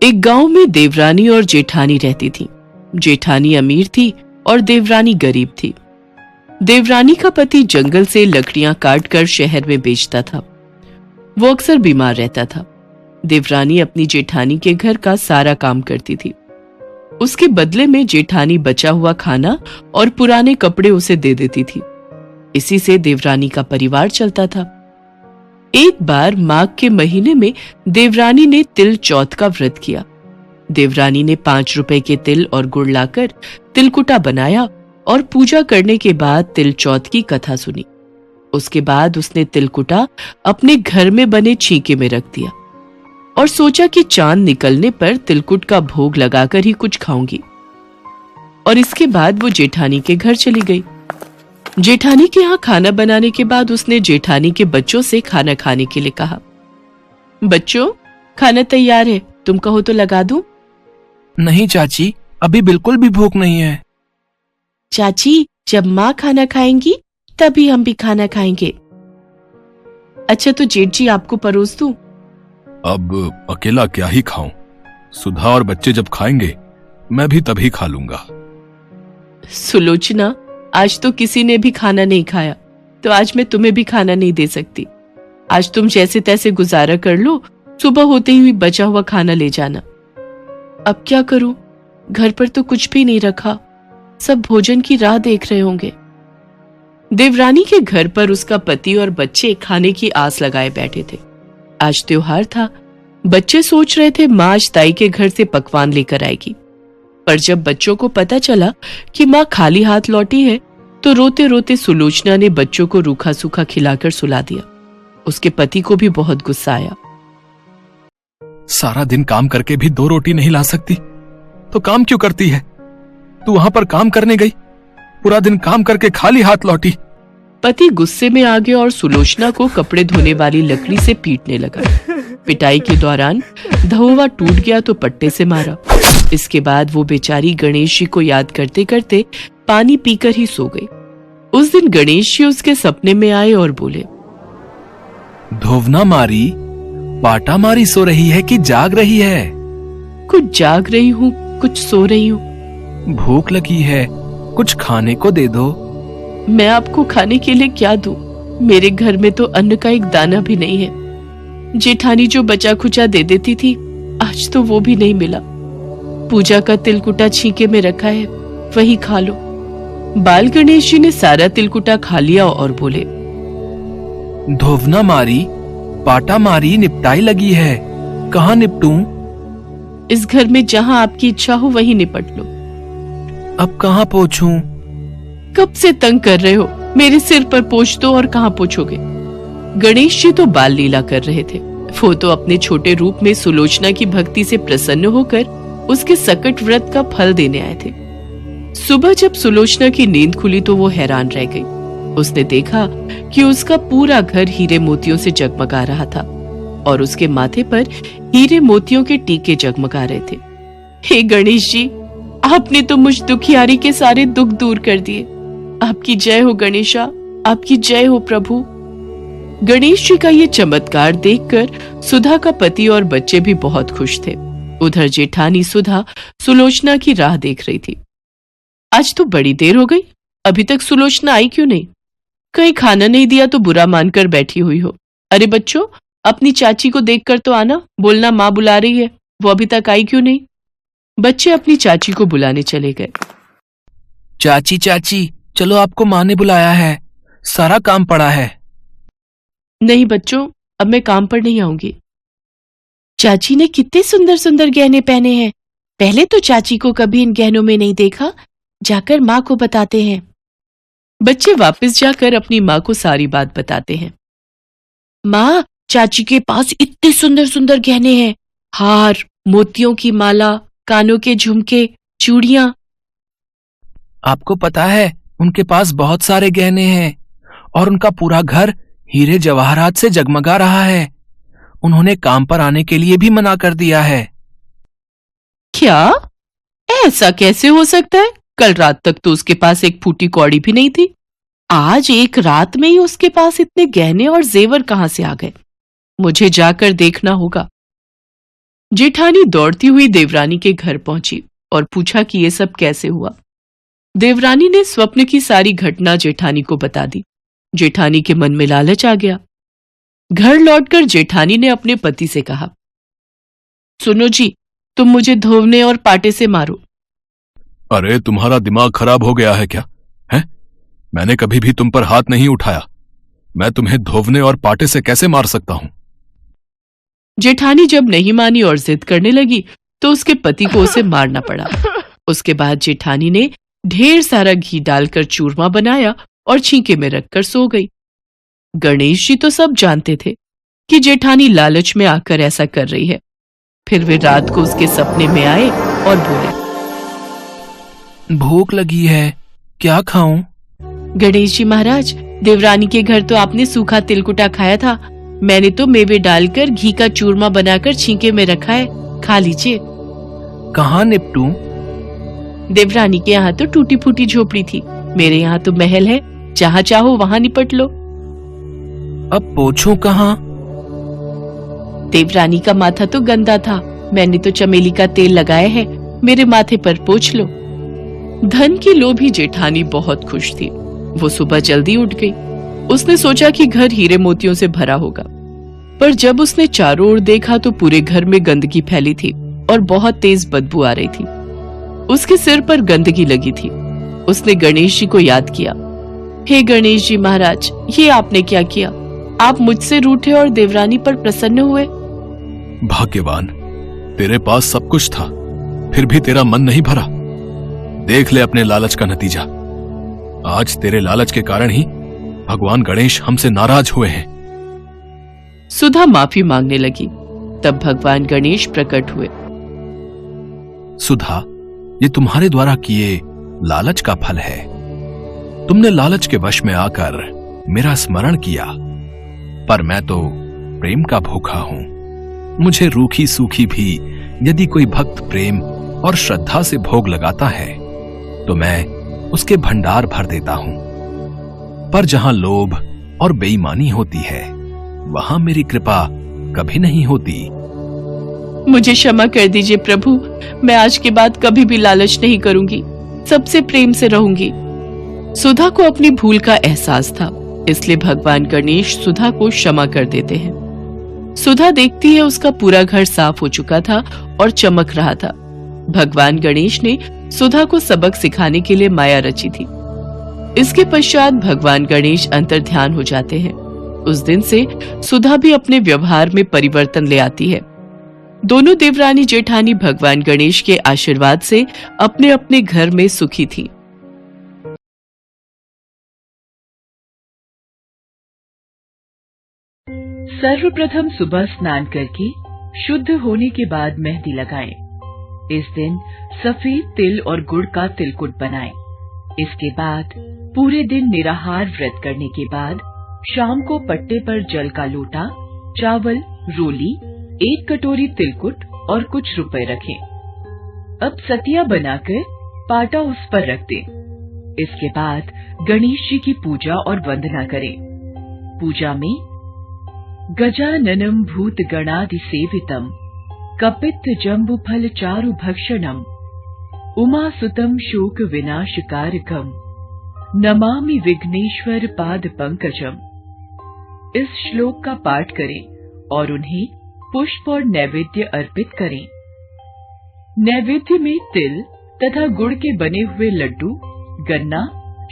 एक गांव में देवरानी और जेठानी रहती थी। जेठानी अमीर थी और देवरानी गरीब थी। देवरानी का पति जंगल से लकड़ियां काटकर शहर में बेचता था। वो अक्सर बीमार रहता था। देवरानी अपनी जेठानी के घर का सारा काम करती थी। उसके बदले में जेठानी बचा हुआ खाना और पुराने कपड़े उसे दे देती थी। इसी से देवरानी का परिवार चलता था। एक बार माघ के महीने में देवरानी ने तिल चौथ का व्रत किया। देवरानी ने 5 रुपए के तिल और गुड़ लाकर तिलकुटा बनाया और पूजा करने के बाद तिल चौथ की कथा सुनी। उसके बाद उसने तिलकुटा अपने घर में बने छींके में रख दिया और सोचा कि चांद निकलने पर तिलकुट का भोग लगाकर ही कुछ खाऊंगी। और इसके बाद वो जेठानी के घर चली गई। जेठानी के यहाँ खाना बनाने के बाद उसने जेठानी के बच्चों से खाना खाने के लिए कहा। बच्चों, खाना तैयार है, तुम कहो तो लगा दूं? नहीं चाची, अभी बिल्कुल भी भूख नहीं है। चाची, जब माँ खाना खाएंगी तभी हम भी खाना खाएंगे। अच्छा तो जेठ जी आपको परोस दूं? अब अकेला क्या ही खाऊं? सुधा और बच्चे जब खाएंगे मैं भी तभी खा लूंगा। सुलोचना, आज तो किसी ने भी खाना नहीं खाया, तो आज मैं तुम्हें भी खाना नहीं दे सकती। आज तुम जैसे तैसे गुजारा कर लो, सुबह होते ही बचा हुआ खाना ले जाना। अब क्या करूं? घर पर तो कुछ भी नहीं रखा, सब भोजन की राह देख रहे होंगे। देवरानी के घर पर उसका पति और बच्चे खाने की आस लगाए बैठे थे। आज त्योहार था। बच्चे सोच रहे थे माँ आज ताई के घर से पकवान लेकर आएगी। पर जब बच्चों को पता चला कि माँ खाली हाथ लौटी है, तो रोते रोते सुलोचना ने बच्चों को रूखा सूखा खिलाकर सुला दिया। उसके पति को भी बहुत गुस्सा आया। सारा दिन काम करके भी 2 रोटी नहीं ला सकती तो काम क्यों करती है? तू वहां पर काम करने गई, पूरा दिन काम करके खाली हाथ लौटी। पति गुस्से में आ गया और सुलोचना को कपड़े धोने वाली लकड़ी से पीटने लगा। पिटाई के दौरान धौवा टूट गया तो पट्टे से मारा। इसके बाद वो बेचारी गणेश जी को याद करते करते पानी पीकर ही सो गई। उस दिन गणेश जी उसके सपने में आए और बोले, धोवना मारी, पाटा मारी सो रही है कि जाग रही है? कुछ जाग रही हूँ, कुछ सो रही हूँ। भूख लगी है, कुछ खाने को दे दो। मैं आपको खाने के लिए क्या दूं? मेरे घर में तो अन्न का एक दाना भी नहीं है। जेठानी जो बचा खुचा दे देती थी, आज तो वो भी नहीं मिला। पूजा का तिलकुटा छींके में रखा है, वही खा लो। बाल गणेश जी ने सारा तिलकुटा खा लिया और बोले, धोवना मारी, पाटा मारी निपटाई लगी है, कहाँ निपटूं? इस घर में जहां आपकी इच्छा हो वहीं निपट लो। अब कहाँ पोछूं? कब से तंग कर रहे हो? मेरे सिर पर पोंछ दो। और कहाँ पोछोगे? गणेश जी तो बाल लीला कर रहे थे। वो तो अपने छोटे रूप में सुलोचना की भक्ति से प्रसन्न होकर उसके सकट व्रत का फल देने आए थे। सुबह जब सुलोचना की नींद खुली तो वो हैरान रह गई। उसने देखा कि उसका पूरा घर हीरे मोतियों से जगमगा रहा था और उसके माथे पर हीरे मोतियों के टीके जगमगा रहे थे। हे गणेश जी, आपने तो मुझ दुखियारी के सारे दुख दूर कर दिए। आपकी जय हो गणेशा, आपकी जय हो प्रभु। गणेश जी का ये चमत्कार देखकर सुधा का पति और बच्चे भी बहुत खुश थे। उधर जेठानी सुधा सुलोचना की राह देख रही थी। आज तो बड़ी देर हो गई, अभी तक सुलोचना आई क्यों नहीं? कहीं खाना नहीं दिया तो बुरा मानकर बैठी हुई हो। अरे बच्चों, अपनी चाची को देखकर तो आना, बोलना माँ बुला रही है, वो अभी तक आई क्यों नहीं? बच्चे अपनी चाची को बुलाने चले गए। चाची चाची, चलो आपको माँ ने बुलाया है, सारा काम पड़ा है। नहीं बच्चों, अब मैं काम पर नहीं आऊंगी। चाची ने कितने सुंदर सुंदर गहने पहने हैं। पहले तो चाची को कभी इन गहनों में नहीं देखा, जाकर माँ को बताते हैं। बच्चे वापस जाकर अपनी माँ को सारी बात बताते हैं। माँ, चाची के पास इतने सुंदर सुंदर गहने हैं, हार, मोतियों की माला, कानों के झुमके, चूड़ियां। आपको पता है उनके पास बहुत सारे गहने हैं और उनका पूरा घर हीरे जवाहरात से जगमगा रहा है। उन्होंने काम पर आने के लिए भी मना कर दिया है। क्या? ऐसा कैसे हो सकता है? कल रात तक तो उसके पास एक फूटी कौड़ी भी नहीं थी। आज एक रात में ही उसके पास इतने गहने और जेवर कहां से आ गए? मुझे जाकर देखना होगा। जेठानी दौड़ती हुई देवरानी के घर पहुंची और पूछा कि ये सब कैसे हुआ। देवरानी ने स्वप्न की सारी घटना जेठानी को बता दी। जेठानी के मन में लालच आ गया। घर लौटकर जेठानी ने अपने पति से कहा, सुनो जी, तुम मुझे धोवने और पाटे से मारो। अरे तुम्हारा दिमाग खराब हो गया है क्या? है? मैंने कभी भी तुम पर हाथ नहीं उठाया। मैं तुम्हें धोवने और पाटे से कैसे मार सकता हूं? जेठानी जब नहीं मानी और जिद करने लगी तो उसके पति को उसे मारना पड़ा। उसके बाद जेठानी ने ढेर सारा घी डालकर चूरमा बनाया और छींके में रखकर सो गई। गणेश जी तो सब जानते थे कि जेठानी लालच में आकर ऐसा कर रही है। फिर वे रात को उसके सपने में आए और बोले, भूख लगी है, क्या खाऊं? गणेश जी महाराज, देवरानी के घर तो आपने सूखा तिलकुटा खाया था। मैंने तो मेवे डालकर घी का चूरमा बनाकर छींके में रखा है, खा लीजिए। कहाँ निपटूं? देवरानी के यहाँ तो टूटी फूटी झोपड़ी थी, मेरे यहाँ तो महल है, जहाँ चाहो वहाँ निपट लो। अब पोछूं कहाँ? देवरानी का माथा तो गंदा था, मैंने तो चमेली का तेल लगाया है, मेरे माथे पर पोंछ लो। धन की लोभी जेठानी बहुत खुश थी। वो सुबह जल्दी उठ गई। उसने सोचा कि घर हीरे मोतियों से भरा होगा, पर जब उसने चारों ओर देखा तो पूरे घर में गंदगी फैली थी और बहुत तेज बदबू आ रही थी। उसके सिर पर गंदगी लगी थी। उसने गणेश जी को याद किया। हे गणेश जी महाराज, ये आपने क्या किया? आप मुझसे रूठे और देवरानी पर प्रसन्न हुए। भाग्यवान, तेरे पास सब कुछ था, फिर भी तेरा मन नहीं भरा। देख ले अपने लालच का नतीजा। आज तेरे लालच के कारण ही भगवान गणेश हमसे नाराज हुए हैं। सुधा माफी मांगने लगी। तब भगवान गणेश प्रकट हुए। सुधा, ये तुम्हारे द्वारा किए लालच का फल है। तुमने लालच के वश में आकर मेरा स्मरण किया, पर मैं तो प्रेम का भूखा हूं। मुझे रूखी सूखी भी यदि कोई भक्त प्रेम और श्रद्धा से भोग लगाता है तो मैं उसके भंडार भर देता हूं। पर जहां लोभ और बेईमानी होती है वहां मेरी कृपा कभी नहीं होती। मुझे क्षमा कर दीजिए प्रभु, मैं आज के बाद कभी भी लालच नहीं करूंगी, सबसे प्रेम से रहूंगी। सुधा को अपनी भूल का एहसास था, इसलिए भगवान गणेश सुधा को क्षमा कर देते हैं। सुधा देखती है उसका पूरा घर साफ हो चुका था और चमक रहा था। भगवान गणेश ने सुधा को सबक सिखाने के लिए माया रची थी। इसके पश्चात भगवान गणेश अंतर्ध्यान हो जाते हैं। उस दिन से सुधा भी अपने व्यवहार में परिवर्तन ले आती है। दोनों देवरानी जेठानी भगवान गणेश के आशीर्वाद से अपने अपने घर में सुखी थीं। सर्वप्रथम सुबह स्नान करके शुद्ध होने के बाद मेहंदी लगाएं। इस दिन सफेद तिल और गुड़ का तिलकुट बनाएं। इसके बाद पूरे दिन निराहार व्रत करने के बाद शाम को पट्टे पर जल का लोटा, चावल, रोली, 1 कटोरी तिलकुट और कुछ रुपए रखें। अब सतिया बनाकर पाटा उस पर रख दें। इसके बाद गणेश जी की पूजा और वंदना करें। पूजा में गजाननम भूत गणादि सेवितम कपित्थ जम्बु फल चारु भक्षणम उमा सुतम शोक विनाशकारकम नमामि विघ्नेश्वर पाद पंकजम। इस श्लोक का पाठ करें और उन्हें पुष्प और नैवेद्य अर्पित करें। नैवेद्य में तिल तथा गुड़ के बने हुए लड्डू, गन्ना,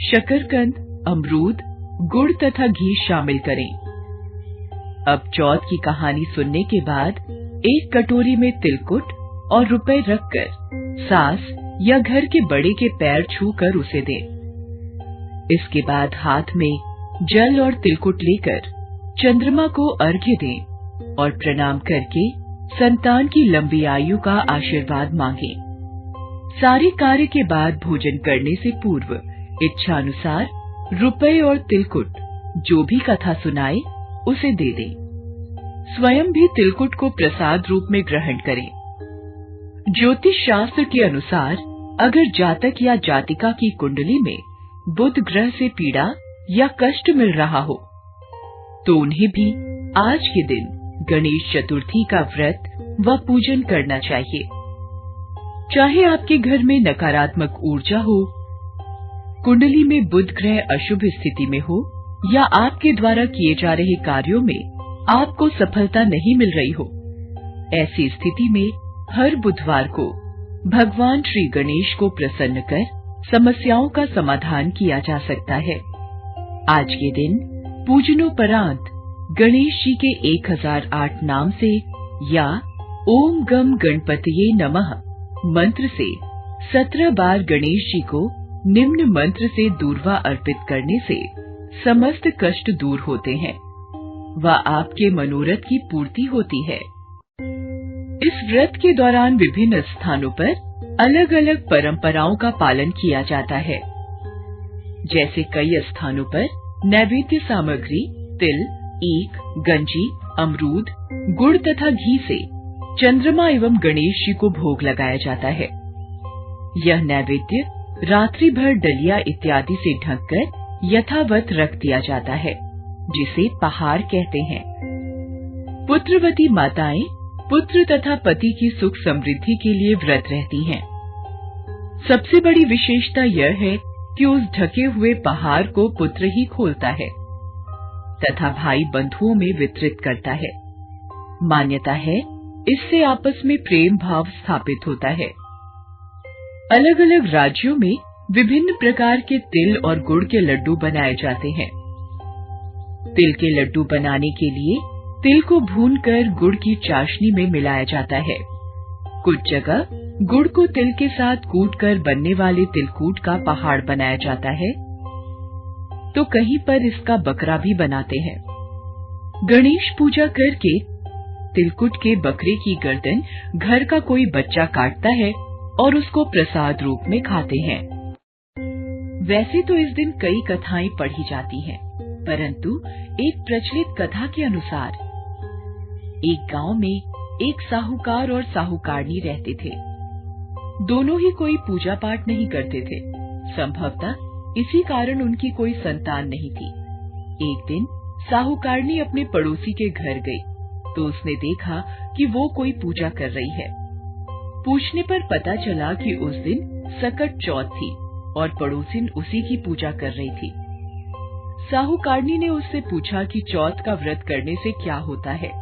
शकरकंद, अमरूद, गुड़ तथा घी शामिल करें। अब चौथ की कहानी सुनने के बाद 1 कटोरी में तिलकुट और रुपए रखकर सास या घर के बड़े के पैर छूकर उसे दें। इसके बाद हाथ में जल और तिलकुट लेकर चंद्रमा को अर्घ्य दें और प्रणाम करके संतान की लंबी आयु का आशीर्वाद मांगें। सारे कार्य के बाद भोजन करने से पूर्व इच्छानुसार रुपए और तिलकुट जो भी कथा सुनाए उसे दे दें। स्वयं भी तिलकुट को प्रसाद रूप में ग्रहण करें। ज्योतिष शास्त्र के अनुसार अगर जातक या जातिका की कुंडली में बुध ग्रह से पीड़ा या कष्ट मिल रहा हो तो उन्हें भी आज के दिन गणेश चतुर्थी का व्रत व पूजन करना चाहिए। चाहे आपके घर में नकारात्मक ऊर्जा हो, कुंडली में बुध ग्रह अशुभ स्थिति में हो, या आपके द्वारा किए जा रहे कार्यों में आपको सफलता नहीं मिल रही हो, ऐसी स्थिति में हर बुधवार को भगवान श्री गणेश को प्रसन्न कर समस्याओं का समाधान किया जा सकता है। आज के दिन पूजनोपरांत गणेश जी के 1008 नाम से या ओम गम गणपतये नमः मंत्र से 17 बार गणेश जी को निम्न मंत्र से दूर्वा अर्पित करने से समस्त कष्ट दूर होते हैं व आपके मनोरथ की पूर्ति होती है। इस व्रत के दौरान विभिन्न स्थानों पर अलग अलग परंपराओं का पालन किया जाता है। जैसे कई स्थानों पर नैवेद्य सामग्री तिल, ईख, गंजी, अमरूद, गुड़ तथा घी से चंद्रमा एवं गणेश जी को भोग लगाया जाता है। यह नैवेद्य रात्रि भर डलिया इत्यादि से ढककर यथावत रख दिया जाता है, जिसे पहाड़ कहते हैं। पुत्रवती माताएं पुत्र तथा पति की सुख समृद्धि के लिए व्रत रहती हैं। सबसे बड़ी विशेषता यह है कि उस ढके हुए पहाड़ को पुत्र ही खोलता है तथा भाई बंधुओं में वितरित करता है। मान्यता है इससे आपस में प्रेम भाव स्थापित होता है। अलग अलग राज्यों में विभिन्न प्रकार के तिल और गुड़ के लड्डू बनाए जाते हैं। तिल के लड्डू बनाने के लिए तिल को भूनकर गुड़ की चाशनी में मिलाया जाता है। कुछ जगह गुड़ को तिल के साथ कूटकर बनने वाले तिलकूट का पहाड़ बनाया जाता है, तो कहीं पर इसका बकरा भी बनाते हैं। गणेश पूजा करके तिलकुट के बकरे की गर्दन घर का कोई बच्चा काटता है और उसको प्रसाद रूप में खाते हैं। वैसे तो इस दिन कई कथाएं पढ़ी जाती हैं, परंतु एक प्रचलित कथा के अनुसार एक गांव में एक साहूकार और साहूकारनी रहते थे। दोनों ही कोई पूजा पाठ नहीं करते थे। संभवतः इसी कारण उनकी कोई संतान नहीं थी। एक दिन साहूकारनी अपने पड़ोसी के घर गई तो उसने देखा कि वो कोई पूजा कर रही है। पूछने पर पता चला कि उस दिन सकट चौथ थी और पड़ोसिन उसी की पूजा कर रही थी। साहूकारनी ने उससे पूछा कि चौथ का व्रत करने से क्या होता है।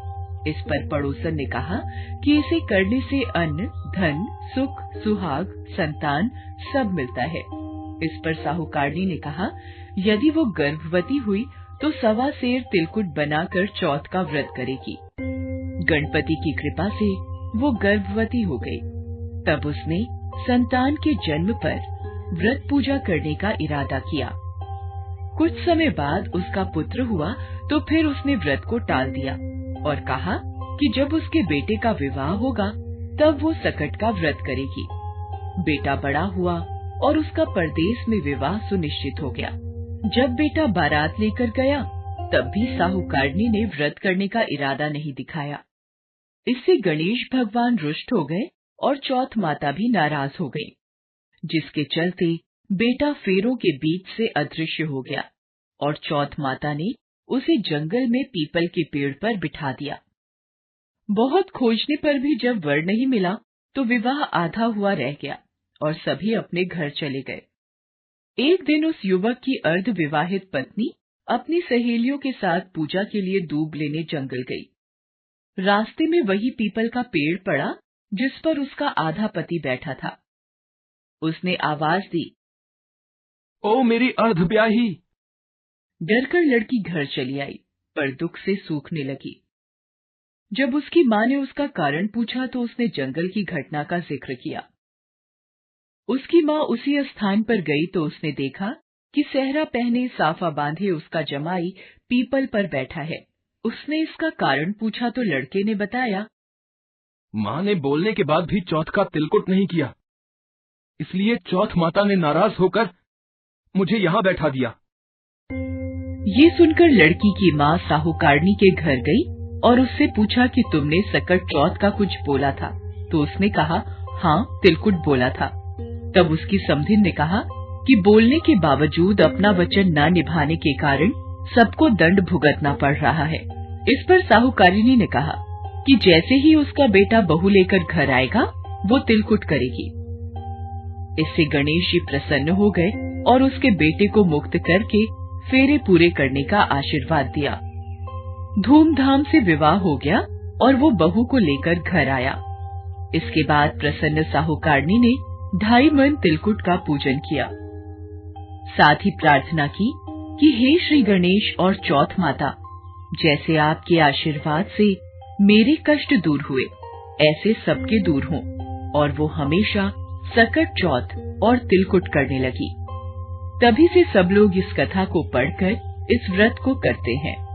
इस पर पड़ोसन ने कहा कि इसे करने से अन्न, धन, सुख, सुहाग, संतान सब मिलता है। इस पर साहूकारनी ने कहा, यदि वो गर्भवती हुई तो 1.25 सेर तिलकुट बनाकर चौथ का व्रत करेगी। गणपति की कृपा से वो गर्भवती हो गई। तब उसने संतान के जन्म पर व्रत पूजा करने का इरादा किया। कुछ समय बाद उसका पुत्र हुआ तो फिर उसने व्रत को टाल दिया और कहा कि जब उसके बेटे का विवाह होगा तब वो सकट का व्रत करेगी। बेटा बड़ा हुआ और उसका परदेश में विवाह सुनिश्चित हो गया। जब बेटा बारात लेकर गया तब भी साहूकारनी ने व्रत करने का इरादा नहीं दिखाया। इससे गणेश भगवान रुष्ट हो गए और चौथ माता भी नाराज हो गई, जिसके चलते बेटा फेरों के बीच से अदृश्य हो गया और चौथ माता ने उसे जंगल में पीपल के पेड़ पर बिठा दिया। बहुत खोजने पर भी जब वर नहीं मिला तो विवाह आधा हुआ रह गया और सभी अपने घर चले गए। एक दिन उस युवक की अर्ध विवाहित पत्नी अपनी सहेलियों के साथ पूजा के लिए दूब लेने जंगल गई। रास्ते में वही पीपल का पेड़ पड़ा जिस पर उसका आधा पति बैठा था। उसने आवाज दी, ओ मेरी अर्धब्याही। डरकर लड़की घर चली आई, पर दुख से सूखने लगी। जब उसकी माँ ने उसका कारण पूछा तो उसने जंगल की घटना का जिक्र किया। उसकी माँ उसी स्थान पर गई तो उसने देखा कि सेहरा पहने साफा बांधे उसका जमाई पीपल पर बैठा है। उसने इसका कारण पूछा तो लड़के ने बताया, माँ ने बोलने के बाद भी चौथ का तिलकुट नहीं किया, इसलिए चौथ माता ने नाराज होकर मुझे यहाँ बैठा दिया। ये सुनकर लड़की की माँ साहूकारनी के घर गई और उससे पूछा कि तुमने सकट चौथ का कुछ बोला था। तो उसने कहा, हाँ, तिलकुट बोला था। तब उसकी समधिन ने कहा कि बोलने के बावजूद अपना वचन न निभाने के कारण सबको दंड भुगतना पड़ रहा है। इस पर साहूकारिनी ने कहा कि जैसे ही उसका बेटा बहू लेकर घर आएगा वो तिलकुट करेगी। इससे गणेश जी प्रसन्न हो गए और उसके बेटे को मुक्त करके फेरे पूरे करने का आशीर्वाद दिया। धूमधाम से विवाह हो गया और वो बहू को लेकर घर आया। इसके बाद प्रसन्न साहूकारनी ने 2.5 मन तिलकुट का पूजन किया। साथ ही प्रार्थना की कि हे श्री गणेश और चौथ माता, जैसे आपके आशीर्वाद से मेरे कष्ट दूर हुए ऐसे सबके दूर हों, और वो हमेशा सकट चौथ और तिलकुट करने लगी। तभी से सब लोग इस कथा को पढ़कर इस व्रत को करते हैं।